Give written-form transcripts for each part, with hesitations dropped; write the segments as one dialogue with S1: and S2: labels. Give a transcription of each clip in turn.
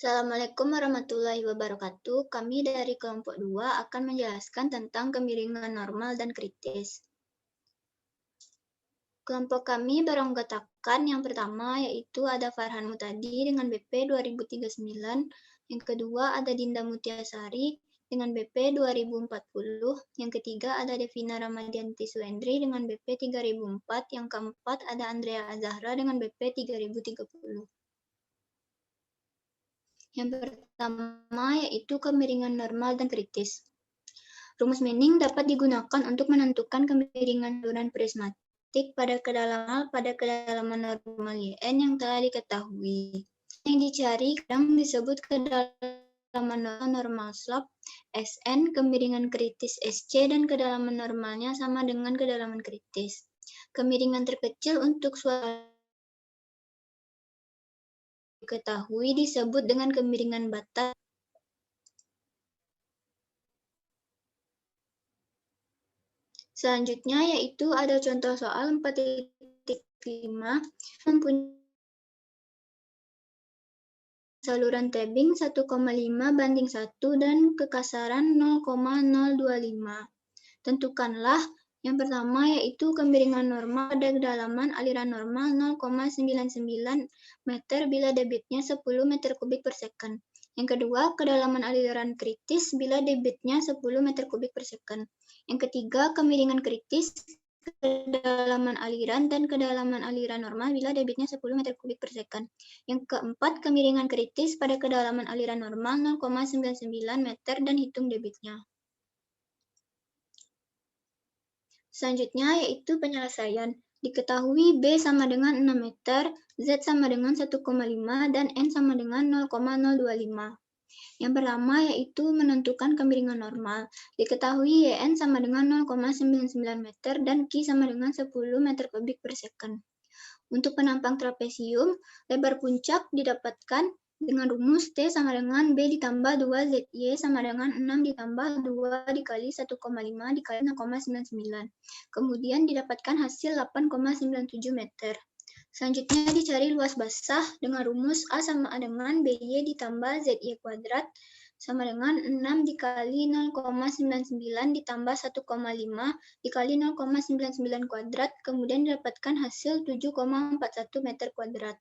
S1: Assalamualaikum warahmatullahi wabarakatuh. Kami dari kelompok 2 akan menjelaskan tentang kemiringan normal dan kritis. Kelompok kami beranggotakan yang pertama yaitu ada Farhan Mutadi dengan BP 2039, yang kedua ada Dinda Mutiasari dengan BP 2040, yang ketiga ada Devina Ramadianti Suendri dengan BP 3004, yang keempat ada Andrea Azahra dengan BP 3030. Yang pertama yaitu kemiringan normal dan kritis. Rumus Manning dapat digunakan untuk menentukan kemiringan saluran prismatik pada kedalaman normal YN yang telah diketahui. Yang dicari kadang disebut kedalaman normal slope SN, kemiringan kritis SC, dan kedalaman normalnya sama dengan kedalaman kritis. Kemiringan terkecil untuk suatu diketahui disebut dengan kemiringan batas. Selanjutnya yaitu ada contoh soal 4.5 mempunyai saluran tebing 1,5:1 dan kekasaran 0,025. Tentukanlah yang pertama yaitu kemiringan normal pada kedalaman aliran normal 0,99 meter bila debitnya 10 meter kubik per second. Yang kedua, kedalaman aliran kritis bila debitnya 10 meter kubik per second. Yang ketiga, kemiringan kritis, kedalaman aliran dan kedalaman aliran normal bila debitnya 10 meter kubik per second. Yang keempat, kemiringan kritis pada kedalaman aliran normal 0,99 meter dan hitung debitnya. Selanjutnya yaitu penyelesaian. Diketahui B sama dengan 6 meter, Z sama dengan 1,5, dan N sama dengan 0,025. Yang pertama yaitu menentukan kemiringan normal. Diketahui YN sama dengan 0,99 meter dan Q sama dengan 10 meter kubik per second. Untuk penampang trapesium, lebar puncak didapatkan dengan rumus T sama dengan B ditambah 2ZY sama dengan 6 ditambah 2 dikali 1,5 dikali 0,99. Kemudian didapatkan hasil 8,97 meter. Selanjutnya dicari luas basah dengan rumus A sama dengan BY ditambah ZY kuadrat sama dengan 6 dikali 0,99 ditambah 1,5 dikali 0,99 kuadrat, kemudian didapatkan hasil 7,41 meter kuadrat.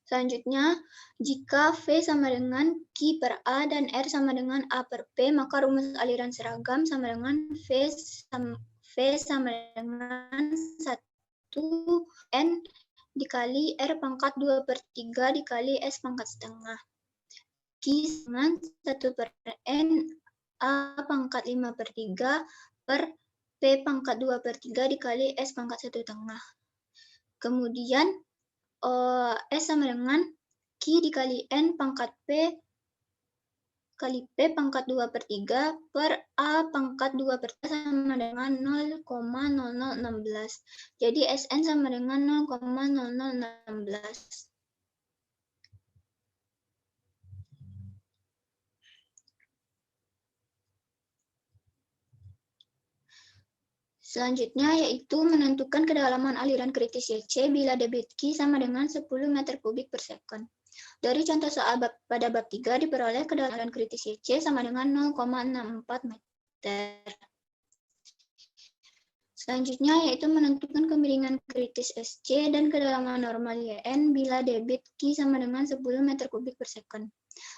S1: Selanjutnya, jika V sama dengan Q per A dan R sama dengan A per P, maka rumus aliran seragam sama dengan V sama dengan 1N dikali R pangkat 2/3 dikali S pangkat setengah. Q sama 1 per N A pangkat 5/3 per P pangkat 2/3 dikali S pangkat 1/2. Kemudian S sama dengan Q dikali N pangkat P kali P pangkat 2/3 per A pangkat 2/3 sama dengan 0,0016. Jadi SN sama dengan 0,0016. Selanjutnya yaitu menentukan kedalaman aliran kritis YC bila debit Q sama dengan 10 meter kubik per second. Dari contoh soal pada bab 3 diperoleh kedalaman aliran kritis YC sama dengan 0,64 meter. Selanjutnya yaitu menentukan kemiringan kritis SC dan kedalaman normal YN bila debit Q sama dengan 10 meter kubik per second.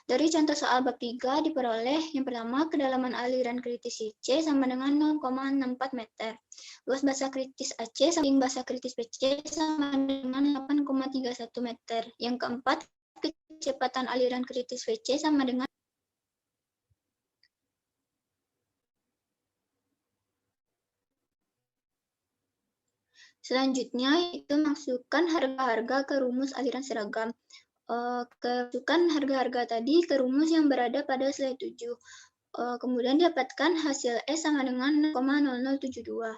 S1: Dari contoh soal bab 3 diperoleh yang pertama kedalaman aliran kritis YC sama dengan 0,64 meter. Luas basah kritis AC samping basah kritis BC sama dengan 8,31 meter. Yang keempat, kecepatan aliran kritis VC sama dengan selanjutnya itu masukkan harga-harga ke rumus aliran seragam. Masukkan harga-harga tadi ke rumus yang berada pada slide 7. Kemudian dapatkan hasil S sama dengan 0,0072.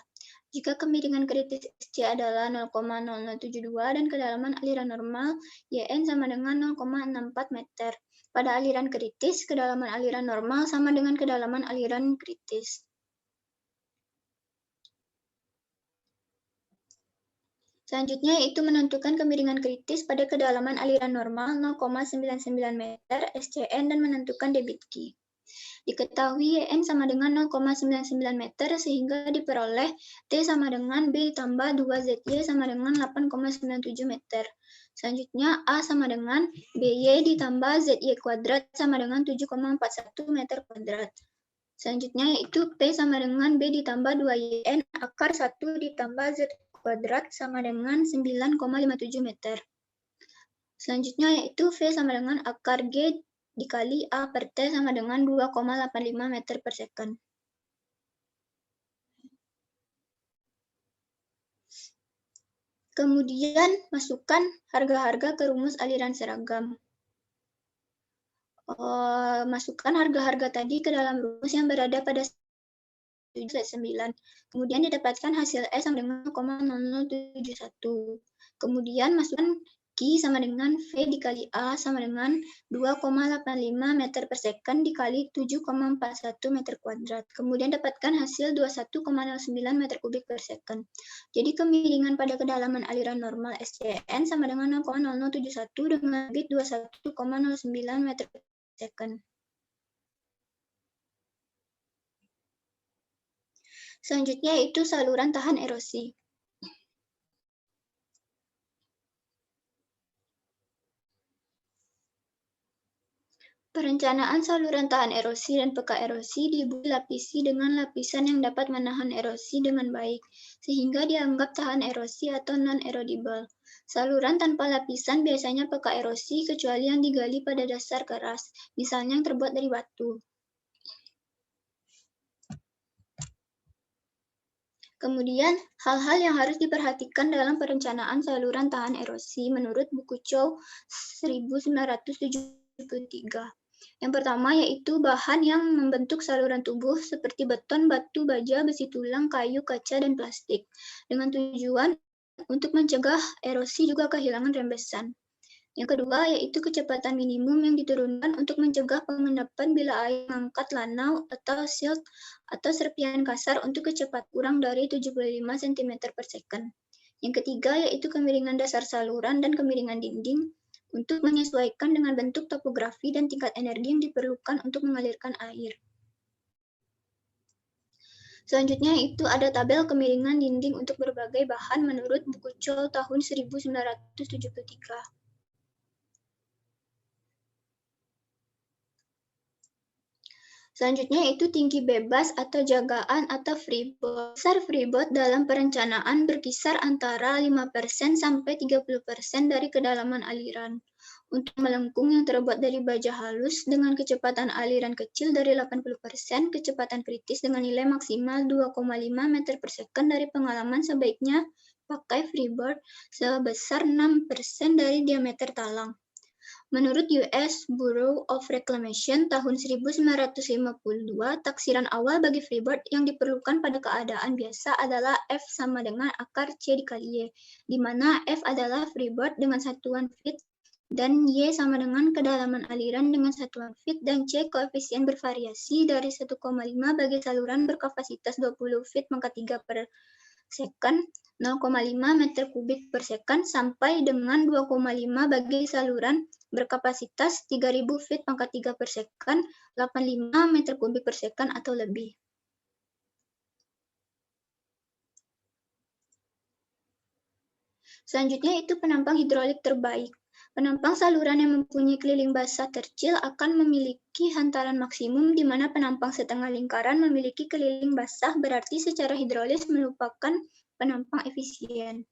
S1: Jika kemiringan kritis SC adalah 0,0072 dan kedalaman aliran normal YN sama dengan 0,64 meter. Pada aliran kritis, kedalaman aliran normal sama dengan kedalaman aliran kritis. Selanjutnya yaitu menentukan kemiringan kritis pada kedalaman aliran normal 0,99 meter SCN dan menentukan debit key. Diketahui YN sama dengan 0,99 meter sehingga diperoleh T sama dengan B ditambah 2ZY sama dengan 8,97 meter. Selanjutnya A sama dengan BY ditambah ZY kuadrat sama dengan 7,41 meter kuadrat. Selanjutnya yaitu P sama dengan B ditambah 2YN akar 1 ditambah Z kuadrat sama dengan 9,57 meter. Selanjutnya yaitu V sama dengan akar G dikali A per T sama dengan 2,85 meter per second. Kemudian masukkan harga-harga ke rumus aliran seragam. Masukkan harga-harga tadi ke dalam rumus yang berada pada 9. Kemudian didapatkan hasil S sama dengan 0,0071. Kemudian masukkan Q sama dengan V dikali A sama dengan 2,85 meter per second dikali 7,41 meter kuadrat. Kemudian dapatkan hasil 21,09 meter kubik per second. Jadi kemiringan pada kedalaman aliran normal SCN sama dengan 0,0071 dengan bit 21,09 meter per second. Selanjutnya itu saluran tahan erosi. Perencanaan saluran tahan erosi dan peka erosi dilapisi dengan lapisan yang dapat menahan erosi dengan baik, sehingga dianggap tahan erosi atau non-erodibel. Saluran tanpa lapisan biasanya peka erosi kecuali yang digali pada dasar keras, misalnya yang terbuat dari batu. Kemudian, hal-hal yang harus diperhatikan dalam perencanaan saluran tahan erosi menurut buku Chow 1973. Yang pertama yaitu bahan yang membentuk saluran tubuh seperti beton, batu, baja, besi tulang, kayu, kaca, dan plastik, dengan tujuan untuk mencegah erosi juga kehilangan rembesan. Yang kedua yaitu kecepatan minimum yang diturunkan untuk mencegah pengendapan bila air mengangkat lanau atau silt atau serpihan kasar untuk kecepatan kurang dari 75 cm per second. Yang ketiga yaitu kemiringan dasar saluran dan kemiringan dinding untuk menyesuaikan dengan bentuk topografi dan tingkat energi yang diperlukan untuk mengalirkan air. Selanjutnya itu ada tabel kemiringan dinding untuk berbagai bahan menurut buku Chow tahun 1973. Selanjutnya itu tinggi bebas atau jagaan atau freeboard. Besar freeboard dalam perencanaan berkisar antara 5% sampai 30% dari kedalaman aliran. Untuk melengkung yang terbuat dari baja halus dengan kecepatan aliran kecil dari 80%, kecepatan kritis dengan nilai maksimal 2,5 meter per second dari pengalaman sebaiknya pakai freeboard sebesar 6% dari diameter talang. Menurut US Bureau of Reclamation tahun 1952, taksiran awal bagi freeboard yang diperlukan pada keadaan biasa adalah F sama dengan akar C dikali Y, di mana F adalah freeboard dengan satuan feet dan Y sama dengan kedalaman aliran dengan satuan feet dan C koefisien bervariasi dari 1,5 bagi saluran berkapasitas 20 feet pangkat 3 per second, 0,5 meter kubik per second sampai dengan 2,5 bagi saluran berkapasitas 3000 feet pangkat 3 per second, 85 meter kubik per second atau lebih. Selanjutnya itu penampang hidrolik terbaik. Penampang saluran yang mempunyai keliling basah tercil akan memiliki hantaran maksimum di mana penampang setengah lingkaran memiliki keliling basah, berarti secara hidrolis merupakan penampang efisien.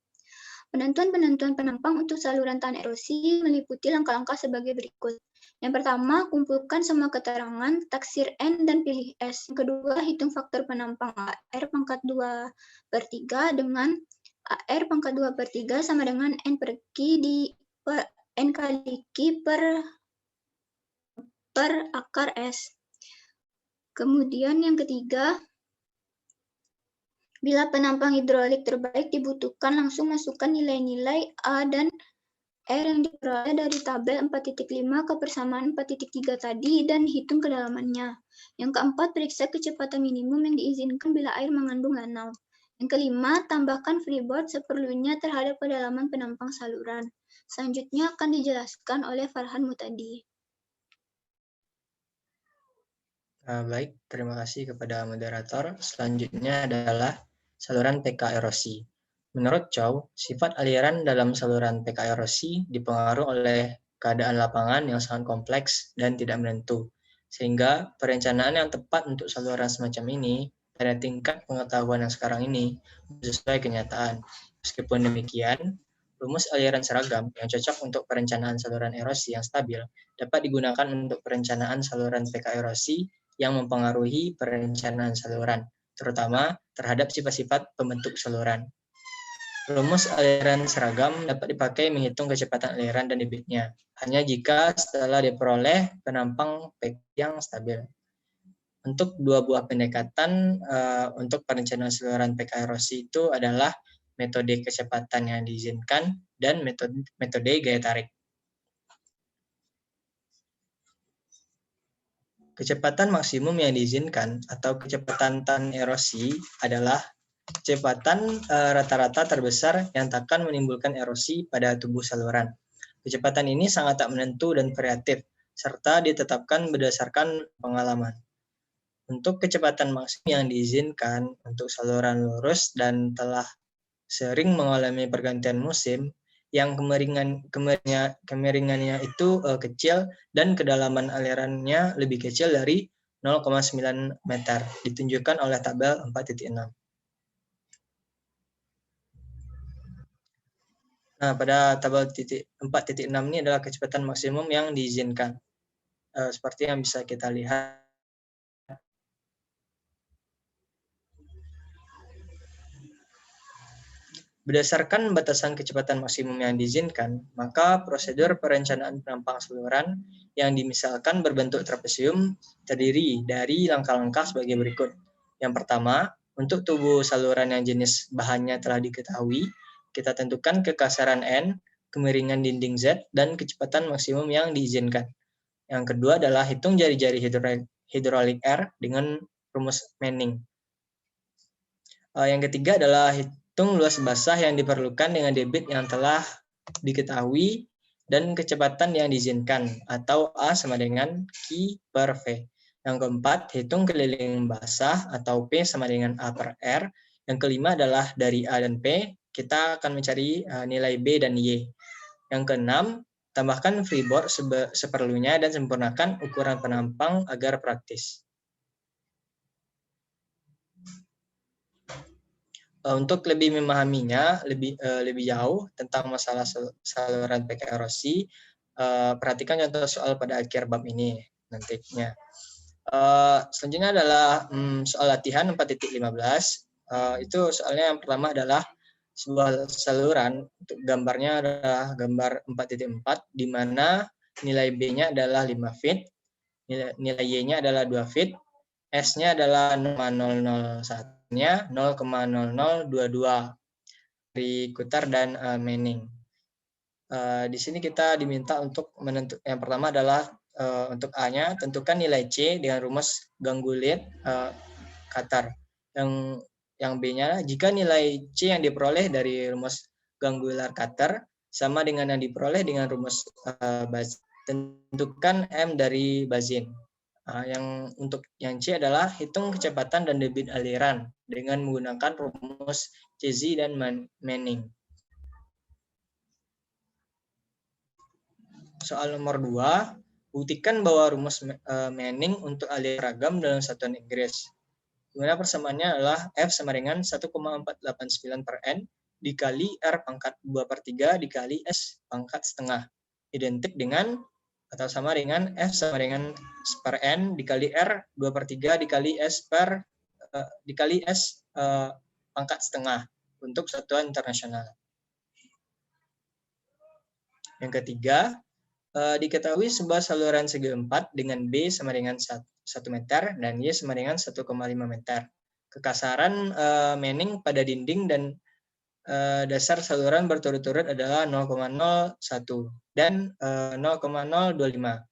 S1: Penentuan penampang untuk saluran tahan erosi meliputi langkah-langkah sebagai berikut. Yang pertama, kumpulkan semua keterangan, taksir N dan pilih S. Yang kedua, hitung faktor penampang AR pangkat 2/3 dengan AR pangkat 2/3 sama dengan N per Q N kali Q per akar S. Kemudian yang ketiga, bila penampang hidrolik terbaik dibutuhkan, langsung masukkan nilai-nilai A dan R yang diperoleh dari tabel 4.5 ke persamaan 4.3 tadi dan hitung kedalamannya. Yang keempat, periksa kecepatan minimum yang diizinkan bila air mengandung lanau. Yang kelima, tambahkan freeboard seperlunya terhadap kedalaman penampang saluran. Selanjutnya akan dijelaskan oleh Farhan Mutadi.
S2: Baik, terima kasih kepada moderator. Selanjutnya adalah saluran PK erosi. Menurut Chow, sifat aliran dalam saluran PK erosi dipengaruhi oleh keadaan lapangan yang sangat kompleks dan tidak menentu, sehingga perencanaan yang tepat untuk saluran semacam ini pada tingkat pengetahuan yang sekarang ini sesuai kenyataan. Meskipun demikian, rumus aliran seragam yang cocok untuk perencanaan saluran erosi yang stabil dapat digunakan untuk perencanaan saluran PK erosi yang mempengaruhi perencanaan saluran, terutama terhadap sifat-sifat pembentuk saluran. Rumus aliran seragam dapat dipakai menghitung kecepatan aliran dan debitnya, hanya jika setelah diperoleh penampang PK yang stabil. Untuk dua buah pendekatan untuk perencanaan saluran PK erosi itu adalah metode kecepatan yang diizinkan dan metode gaya tarik. Kecepatan maksimum yang diizinkan atau kecepatan tahan erosi adalah kecepatan rata-rata terbesar yang takkan menimbulkan erosi pada tubuh saluran. Kecepatan ini sangat tak menentu dan variatif, serta ditetapkan berdasarkan pengalaman. Untuk kecepatan maksimum yang diizinkan untuk saluran lurus dan telah sering mengalami pergantian musim, yang kemiringannya itu kecil dan kedalaman alirannya lebih kecil dari 0,9 meter, ditunjukkan oleh tabel 4.6. Nah, pada tabel 4.6 ini adalah kecepatan maksimum yang diizinkan. Seperti yang bisa kita lihat. Berdasarkan batasan kecepatan maksimum yang diizinkan, maka prosedur perencanaan penampang saluran yang dimisalkan berbentuk trapesium terdiri dari langkah-langkah sebagai berikut. Yang pertama, untuk tubuh saluran yang jenis bahannya telah diketahui, kita tentukan kekasaran N, kemiringan dinding Z, dan kecepatan maksimum yang diizinkan. Yang kedua adalah hitung jari-jari hidrolik R dengan rumus Manning. Yang ketiga adalah hitung luas basah yang diperlukan dengan debit yang telah diketahui dan kecepatan yang diizinkan, atau A sama dengan Q per V. Yang keempat, hitung keliling basah atau P sama dengan A per R. Yang kelima adalah dari A dan P, kita akan mencari nilai B dan Y. Yang keenam, tambahkan freeboard seperlunya dan sempurnakan ukuran penampang agar praktis. Untuk lebih memahaminya lebih jauh tentang masalah saluran PK erosi, perhatikan contoh soal pada akhir bab ini nantinya. Selanjutnya adalah soal latihan 4.15. Itu soalnya yang pertama adalah sebuah saluran, untuk gambarnya adalah gambar 4.4, di mana nilai B-nya adalah 5 feet, nilai Y-nya adalah 2 feet, S-nya adalah 0,001-nya 0,0022 dari Kutar dan Manning. Di sini kita diminta untuk menentukan, yang pertama adalah untuk A-nya, tentukan nilai C dengan rumus Gangulit Qatar. Yang B-nya, jika nilai C yang diperoleh dari rumus Gangular Qatar sama dengan yang diperoleh dengan rumus tentukan M dari Bazin. Untuk yang C adalah hitung kecepatan dan debit aliran dengan menggunakan rumus Cesi dan Manning. Soal nomor 2, buktikan bahwa rumus Manning untuk aliran seragam dalam satuan Inggris. Dimana persamaannya adalah F sama dengan 1,489 per N dikali R pangkat 2/3 dikali S pangkat setengah. Identik dengan atau sama dengan F sama dengan per N dikali R 2/3 dikali S dikali S pangkat setengah untuk satuan internasional. Yang ketiga, diketahui sebuah saluran segi 4 dengan B sama dengan 1 meter dan Y sama dengan 1,5 meter. Kekasaran Manning pada dinding dan dasar saluran berturut-turut adalah 0,01 dan 0,025.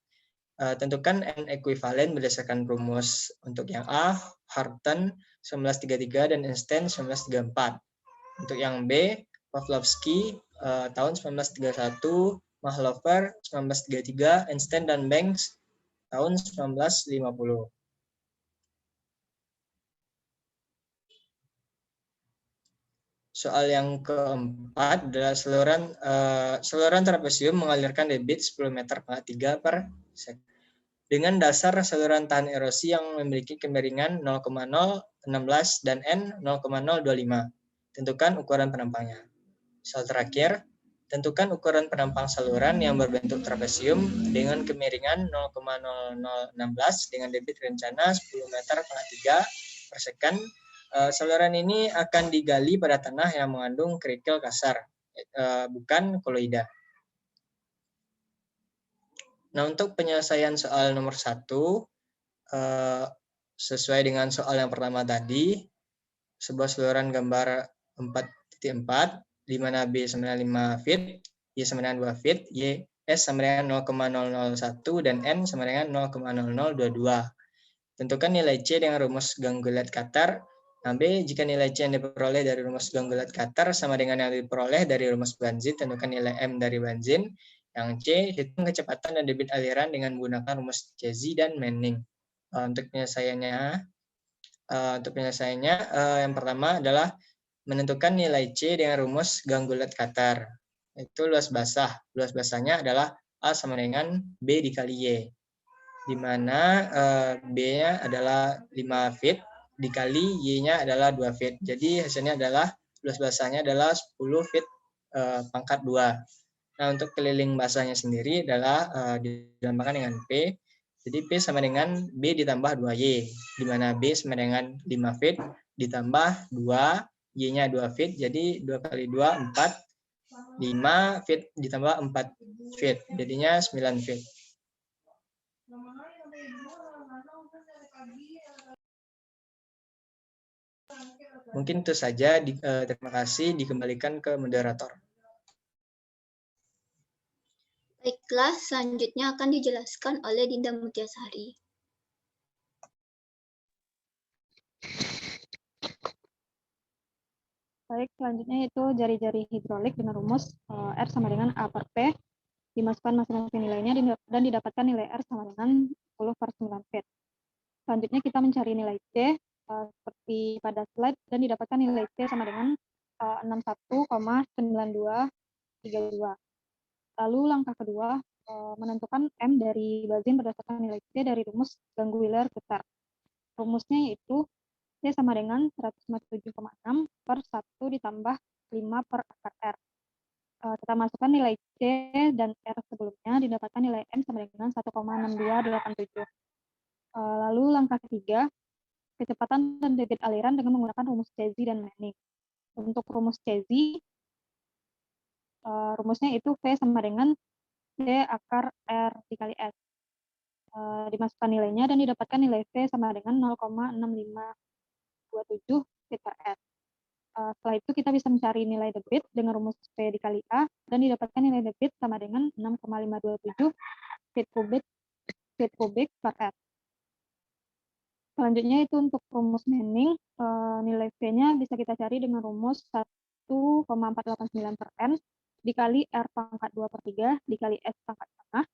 S2: Tentukan N ekuivalen berdasarkan rumus untuk yang A, Harton 1933 dan Einstein 1934. Untuk yang B, Pavlovsky tahun 1931, Mahalovor 1933, Einstein dan Banks tahun 1950. Soal yang keempat adalah saluran trapesium mengalirkan debit 10 meter per 3 per second. Dengan dasar saluran tahan erosi yang memiliki kemiringan 0,016 dan N 0,025. Tentukan ukuran penampangnya. Soal terakhir, tentukan ukuran penampang saluran yang berbentuk trapesium dengan kemiringan 0,0016 dengan debit rencana 10 meter per 3 per second. Saluran ini akan digali pada tanah yang mengandung kerikil kasar, bukan koloida. Nah, untuk penyelesaian soal nomor 1, sesuai dengan soal yang pertama tadi, sebuah saluran gambar 4.4, di mana B sama dengan 5 feet, Y sama dengan 2 feet, S sama dengan 0,001, dan N sama dengan 0,0022. Tentukan nilai C dengan rumus Ganggulet Katar. Nah, B, jika nilai C yang diperoleh dari rumus Ganggulet Katar sama dengan yang diperoleh dari rumus benzin, tentukan nilai M dari benzin. Yang C, hitung kecepatan dan debit aliran dengan menggunakan rumus Cesi dan Manning. Untuk penyelesaiannya, yang pertama adalah menentukan nilai C dengan rumus Ganggulet Katar. Itu luas basah. Luas basahnya adalah A sama dengan B dikali Y, di mana B-nya adalah 5 feet dikali Y-nya adalah 2 feet. Jadi hasilnya adalah luas basahnya adalah 10 feet pangkat 2. Nah, untuk keliling basahnya sendiri adalah dilambangkan dengan P. Jadi P sama dengan B ditambah 2Y, di mana B sama dengan 5 feet ditambah 2, Y-nya 2 feet, jadi 2 kali 2, 4, 5 feet ditambah 4 feet, jadinya 9 feet. Mungkin itu saja, terima kasih, dikembalikan ke moderator.
S1: Baiklah, selanjutnya akan dijelaskan oleh Dinda Mutyasari.
S3: Baik, selanjutnya itu jari-jari hidrolik dengan rumus R sama dengan A per P. Dimasukkan masing-masing nilainya dan didapatkan nilai R sama dengan 10 per 9 feet. Selanjutnya kita mencari nilai C seperti pada slide dan didapatkan nilai C sama dengan 61,9232. Lalu langkah kedua, menentukan M dari bazin berdasarkan nilai C dari rumus Gangguiller-Katar. Rumusnya yaitu C sama dengan 157,6 per 1 ditambah 5 per akar R. Kita masukkan nilai C dan R sebelumnya, didapatkan nilai M sama dengan 1,6287. Lalu langkah ketiga, kecepatan dan debit aliran dengan menggunakan rumus Cesi dan Manning. Untuk rumus Cesi, rumusnya itu V sama dengan C akar R dikali S. Dimasukkan nilainya dan didapatkan nilai V sama dengan 0,6527 feet per S. Setelah itu kita bisa mencari nilai debit dengan rumus P dikali A dan didapatkan nilai debit sama dengan 6,527 feet kubik per S. Selanjutnya itu untuk rumus Manning, nilai V-nya bisa kita cari dengan rumus 1,489 per N dikali R pangkat 2 per 3 dikali S pangkat setengah,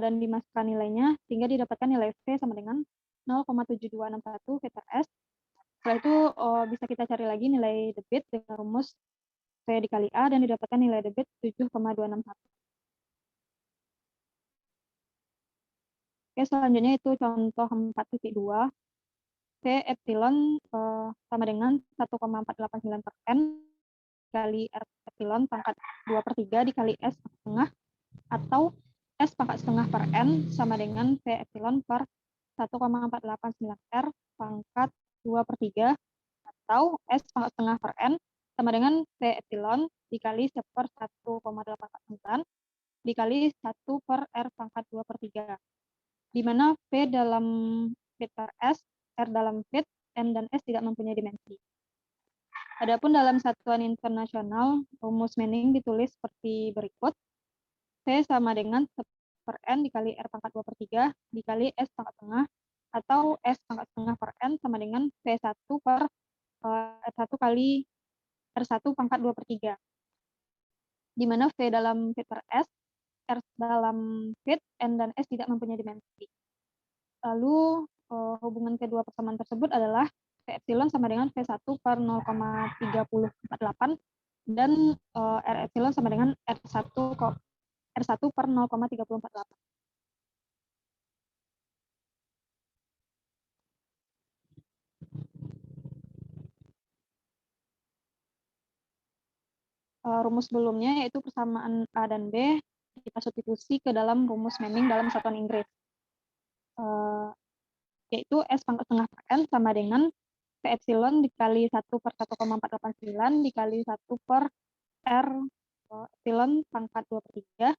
S3: dan dimasukkan nilainya sehingga didapatkan nilai V sama dengan 0,7261 feet per S. Setelah itu bisa kita cari lagi nilai debit dengan rumus V dikali A dan didapatkan nilai debit 7,261. Oke, selanjutnya itu contoh 4.2. V epsilon sama dengan 1,489 per N dikali R epsilon pangkat 2 per 3 dikali S pangkat setengah, atau S pangkat setengah per N sama dengan V epsilon per 1,489 R pangkat 2 per 3, atau S pangkat setengah per N sama dengan V epsilon dikali 1 per 1,849 dikali 1 per R pangkat 2 per 3, di mana V dalam feet per S, R dalam feet, N dan S tidak mempunyai dimensi. Adapun dalam satuan internasional, rumus Manning ditulis seperti berikut. V sama dengan 1 per N dikali R pangkat 2 per 3 dikali S pangkat setengah, atau S pangkat setengah per N sama dengan V1 per R1 kali R1 pangkat 2/3. Di mana V dalam fit per S, R dalam fit, N dan S tidak mempunyai dimensi. Lalu hubungan kedua persamaan tersebut adalah V epsilon sama dengan V1 per 0,3048 dan R epsilon sama dengan R1 per 0,3048. Rumus sebelumnya yaitu persamaan A dan B kita substitusi ke dalam rumus Meming dalam satuan Inggris. Yaitu S pangkat setengah per N sama dengan V epsilon dikali 1 per 1,489 dikali 1 per R epsilon pangkat 2/3.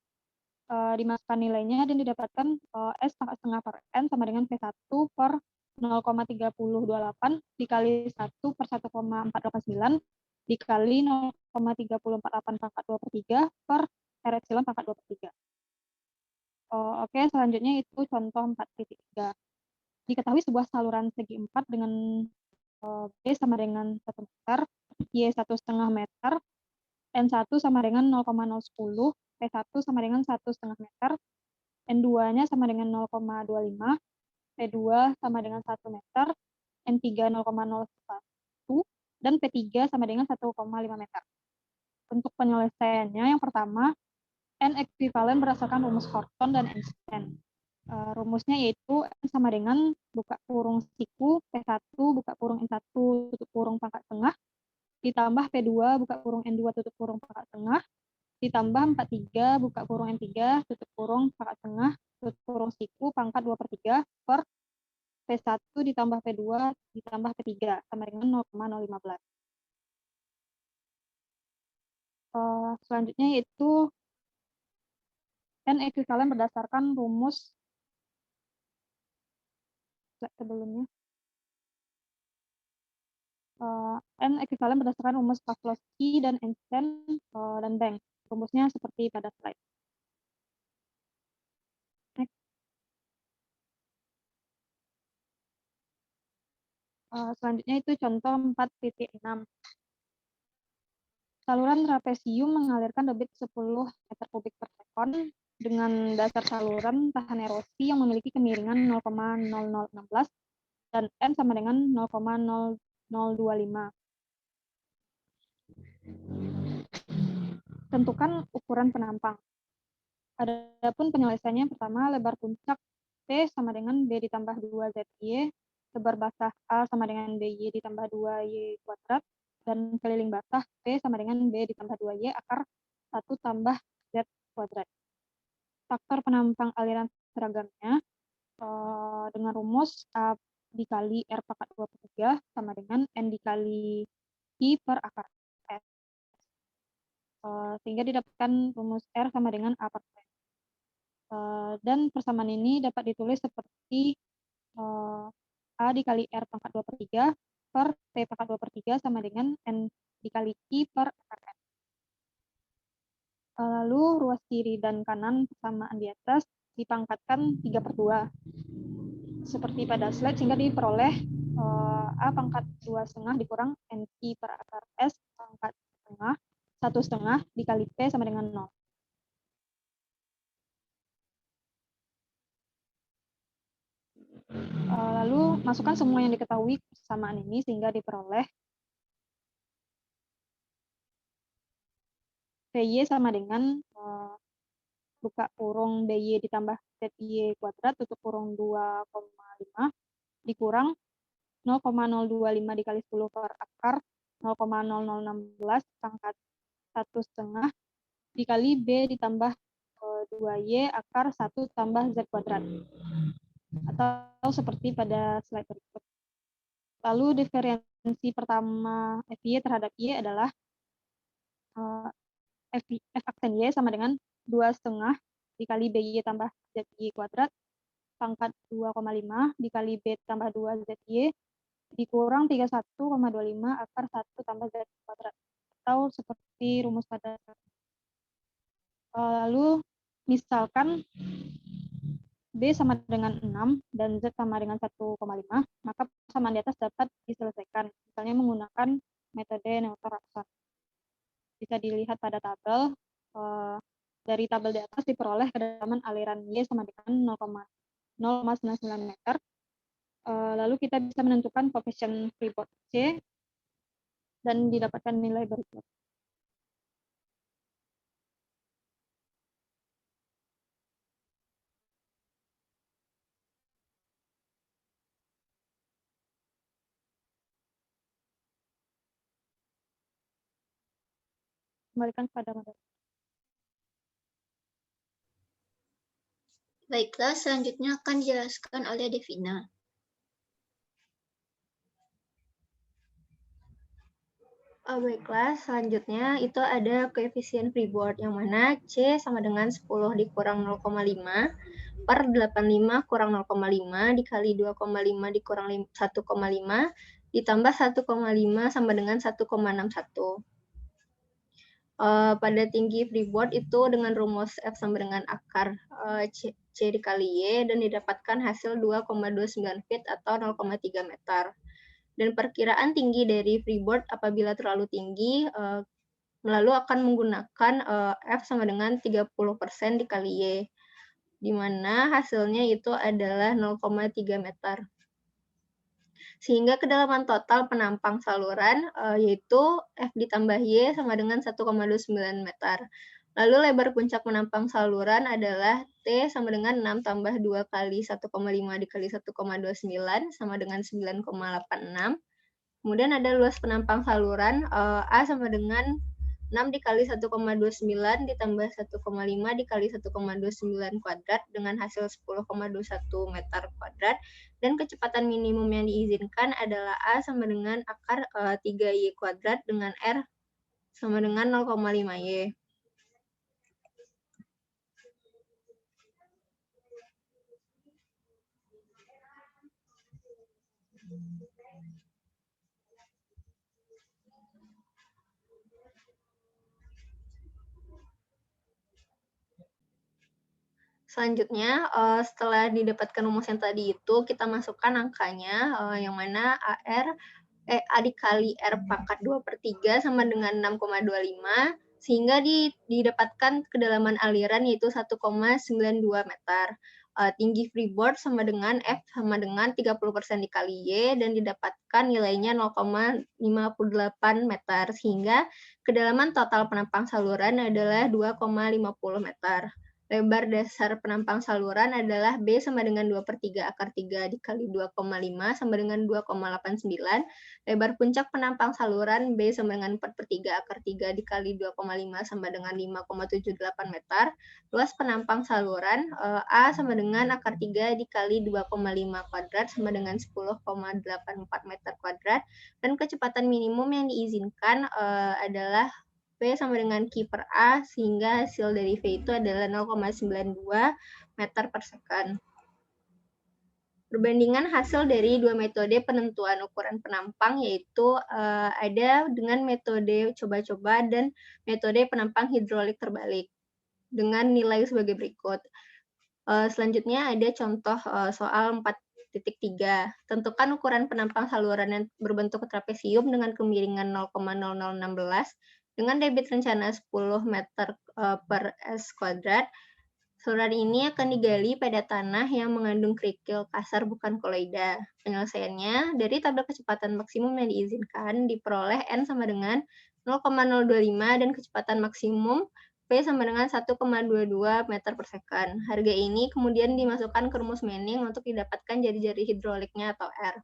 S3: Dimasukkan nilainya dan didapatkan S pangkat setengah per N sama dengan V1 per 0,3028 dikali 1 per 1,489 dikali 0,3048 pangkat 2/3 per R epsilon pangkat 2/3. Oke, selanjutnya itu contoh 4.3. Diketahui sebuah saluran segi 4 dengan B sama dengan 1 meter, Y 1,5 meter, N1 sama dengan 0,010, P1 sama dengan 1,5 meter, N2-nya sama dengan 0,25, P2 sama dengan 1 meter, N3 0,01, dan P3 sama dengan 1,5 meter. Untuk penyelesaiannya, yang pertama, N ekuivalen berdasarkan rumus Horton dan Einstein. Rumusnya yaitu N sama dengan buka kurung siku P1 buka kurung N1 tutup kurung pangkat tengah ditambah P2 buka kurung N2 tutup kurung pangkat tengah ditambah 43 buka kurung N3 tutup kurung pangkat tengah tutup kurung siku pangkat 2/3 per P1 ditambah P2 ditambah P3 sama dengan 0,015. Selanjutnya yaitu N ekuivalen berdasarkan rumus sebelumnya. N ekuivalen berdasarkan rumus Pavlovsky dan Einstein dan Banks. Rumusnya seperti pada slide. Selanjutnya itu contoh 4.6. Saluran trapesium mengalirkan debit 10 meter kubik per sekon dengan dasar saluran tahan erosi yang memiliki kemiringan 0,0016 dan N sama dengan 0,0025. Tentukan ukuran penampang. Adapun penyelesaiannya pertama lebar puncak T sama dengan B ditambah 2ZY, lebar basah A sama dengan BY ditambah 2Y kuadrat, dan keliling basah P sama dengan B ditambah 2Y akar 1 tambah Z kuadrat. Faktor penampang aliran seragamnya dengan rumus A dikali R pangkat 2/3 sama dengan N dikali I per akar S. Sehingga didapatkan rumus R sama dengan A per S. Dan persamaan ini dapat ditulis seperti A dikali R pangkat 2/3 per P pangkat 2/3 sama dengan N dikali I per akar S. Lalu ruas kiri dan kanan persamaan di atas dipangkatkan 3/2. Seperti pada slide, sehingga diperoleh A pangkat 2,5 dikurang NI per akar S pangkat setengah 1,5 dikali P sama dengan 0. Lalu masukkan semua yang diketahui persamaan ini sehingga diperoleh PY sama dengan buka kurung BY ditambah ZY kuadrat tutup kurung 2,5 dikurang 0,025 dikali 10 per akar 0,0016 pangkat 1,5 dikali B ditambah 2Y akar 1 tambah Z kuadrat. Atau seperti pada slide berikut. Lalu diferensi pertama FY terhadap Y adalah F aksen Y sama dengan 2,5 dikali BY tambah ZY kuadrat pangkat 2,5 dikali B tambah 2 ZY dikurang 31,25 akar 1 tambah Z kuadrat. Atau seperti rumus pada. Lalu misalkan B sama dengan 6 dan Z sama dengan 1,5, maka persamaan di atas dapat diselesaikan, misalnya menggunakan metode Noether-Raphson. Bisa dilihat pada tabel. Dari tabel di atas diperoleh kedalaman aliran Y sama dengan 0,099 meter. Lalu kita bisa menentukan koefisien freeboard C dan didapatkan nilai berikut. Kembalikan kepada moderator.
S1: Baiklah, selanjutnya akan dijelaskan oleh Devina.
S4: Baiklah, selanjutnya itu ada koefisien freeboard, yang mana C sama dengan 10 dikurang 0,5 per 85 kurang 0,5 dikali 2,5 dikurang 1,5 ditambah 1,5 sama dengan 1,61. Pada tinggi freeboard itu dengan rumus F sama dengan akar C dikali Y dan didapatkan hasil 2,29 feet atau 0,3 meter. Dan perkiraan tinggi dari freeboard apabila terlalu tinggi, lalu akan menggunakan F sama dengan 30% dikali Y, di mana hasilnya itu adalah 0,3 meter. Sehingga kedalaman total penampang saluran yaitu F ditambah Y sama dengan 1,29 meter. Lalu lebar puncak penampang saluran adalah T sama dengan 6 tambah 2 kali 1,5 dikali 1,29 sama dengan 9,86. Kemudian ada luas penampang saluran A sama dengan 6 dikali 1,29 ditambah 1,5 dikali 1,29 kuadrat dengan hasil 10,21 meter kuadrat. Dan kecepatan minimum yang diizinkan adalah A sama dengan akar 3Y kuadrat dengan R sama dengan 0,5Y. Selanjutnya, setelah didapatkan rumus yang tadi itu, kita masukkan angkanya, yang mana A dikali R pangkat 2/3 sama dengan 6,25, sehingga didapatkan kedalaman aliran yaitu 1,92 meter. Tinggi freeboard sama dengan F sama dengan 30% dikali Y, dan didapatkan nilainya 0,58 meter, sehingga kedalaman total penampang saluran adalah 2,50 meter. Lebar dasar penampang saluran adalah B sama dengan 2/3 akar 3 dikali 2,5 sama dengan 2,89. Lebar puncak penampang saluran B sama dengan 4/3 akar 3 dikali 2,5 sama dengan 5,78 meter. Luas penampang saluran A sama dengan akar 3 dikali 2,5 kuadrat sama dengan 10,84 meter kuadrat. Dan kecepatan minimum yang diizinkan adalah V sama dengan Q per A, sehingga hasil dari V itu adalah 0,92 meter per second. Perbandingan hasil dari dua metode penentuan ukuran penampang, yaitu ada dengan metode coba-coba dan metode penampang hidrolik terbalik, dengan nilai sebagai berikut. Selanjutnya ada contoh soal 4.3. Tentukan ukuran penampang saluran yang berbentuk trapesium dengan kemiringan 0,0016 dengan debit rencana 10 meter per S kuadrat. Saluran ini akan digali pada tanah yang mengandung kerikil kasar bukan koloida. Penyelesaiannya, dari tabel kecepatan maksimum yang diizinkan diperoleh N sama dengan 0,025 dan kecepatan maksimum P sama dengan 1,22 meter per second. Harga ini kemudian dimasukkan ke rumus Manning untuk didapatkan jari-jari hidroliknya atau R.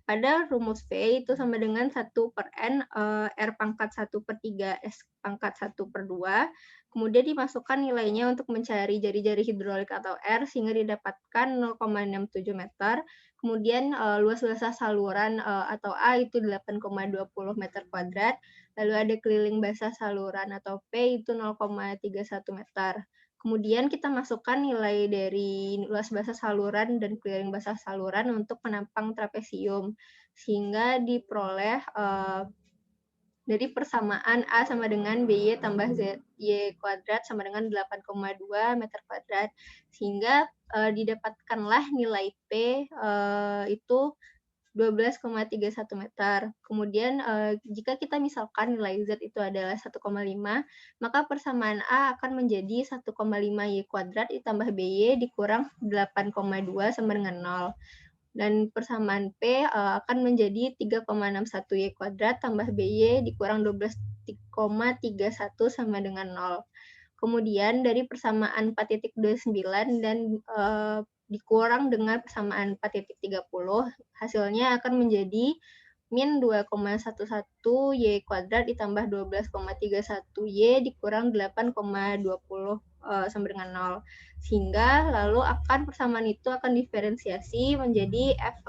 S4: Pada rumus V itu sama dengan 1 per N, R pangkat 1/3 S pangkat 1/2. Kemudian dimasukkan nilainya untuk mencari jari-jari hidrolik atau R, sehingga didapatkan 0,67 meter. Kemudian luas basah saluran atau A itu 8,20 meter kuadrat. Lalu ada keliling basah saluran atau P itu 0,31 meter. Kemudian kita masukkan nilai dari luas basah saluran dan keliling basah saluran untuk penampang trapesium, sehingga diperoleh dari persamaan A sama dengan BY tambah ZY kuadrat sama dengan 8,2 meter kuadrat. Sehingga didapatkanlah nilai P itu 12,31 meter. Kemudian jika kita misalkan nilai Z itu adalah 1,5, maka persamaan A akan menjadi 1,5 Y kuadrat ditambah BY dikurang 8,2 sama dengan 0. Dan persamaan P akan menjadi 3,61 Y kuadrat tambah BY dikurang 12,31 sama dengan 0. Kemudian dari persamaan 4.29 dan dikurang dengan persamaan 4.30, hasilnya akan menjadi min 2,11 Y kuadrat ditambah 12,31 Y dikurang 8,20 sama dengan 0. Sehingga lalu akan persamaan itu akan diferensiasi menjadi F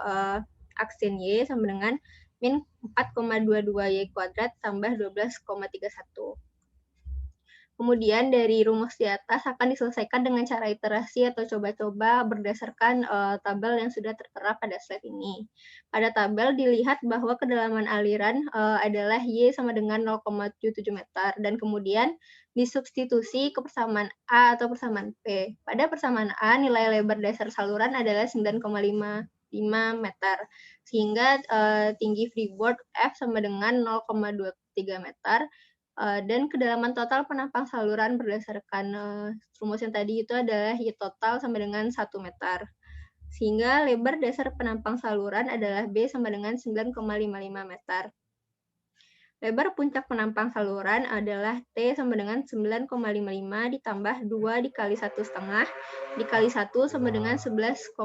S4: aksen Y sama dengan min 4,22 Y kuadrat tambah 12,31. Kemudian dari rumus di atas akan diselesaikan dengan cara iterasi atau coba-coba berdasarkan tabel yang sudah tertera pada slide ini. Pada tabel dilihat bahwa kedalaman aliran adalah Y sama dengan 0,77 meter dan kemudian disubstitusi ke persamaan A atau persamaan P. Pada persamaan A nilai lebar dasar saluran adalah 9,55 meter sehingga tinggi freeboard F sama dengan 0,23 meter. Dan kedalaman total penampang saluran berdasarkan rumus yang tadi itu adalah Y total sama dengan 1 meter. Sehingga lebar dasar penampang saluran adalah B sama dengan 9,55 meter. Lebar puncak penampang saluran adalah T sama dengan 9,55 ditambah 2 dikali 1,5 dikali 1 sama dengan 11,85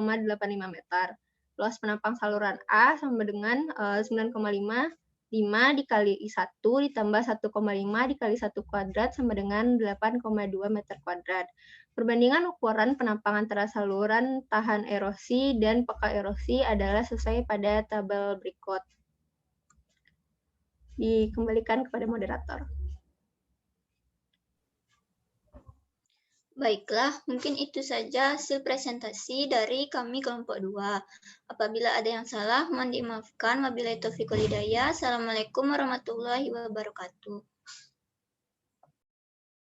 S4: meter. Luas penampang saluran A sama dengan 9,5 5 dikali 1 ditambah 1,5 dikali 1 kuadrat sama dengan 8,2 meter kuadrat. Perbandingan ukuran penampang antara saluran tahan erosi dan peka erosi adalah sesuai pada tabel berikut. Dikembalikan kepada moderator.
S1: Baiklah, mungkin itu saja hasil presentasi dari kami kelompok 2. Apabila ada yang salah, mohon dimaafkan. Wabillahi taufiq wal hidayah. Assalamualaikum warahmatullahi wabarakatuh.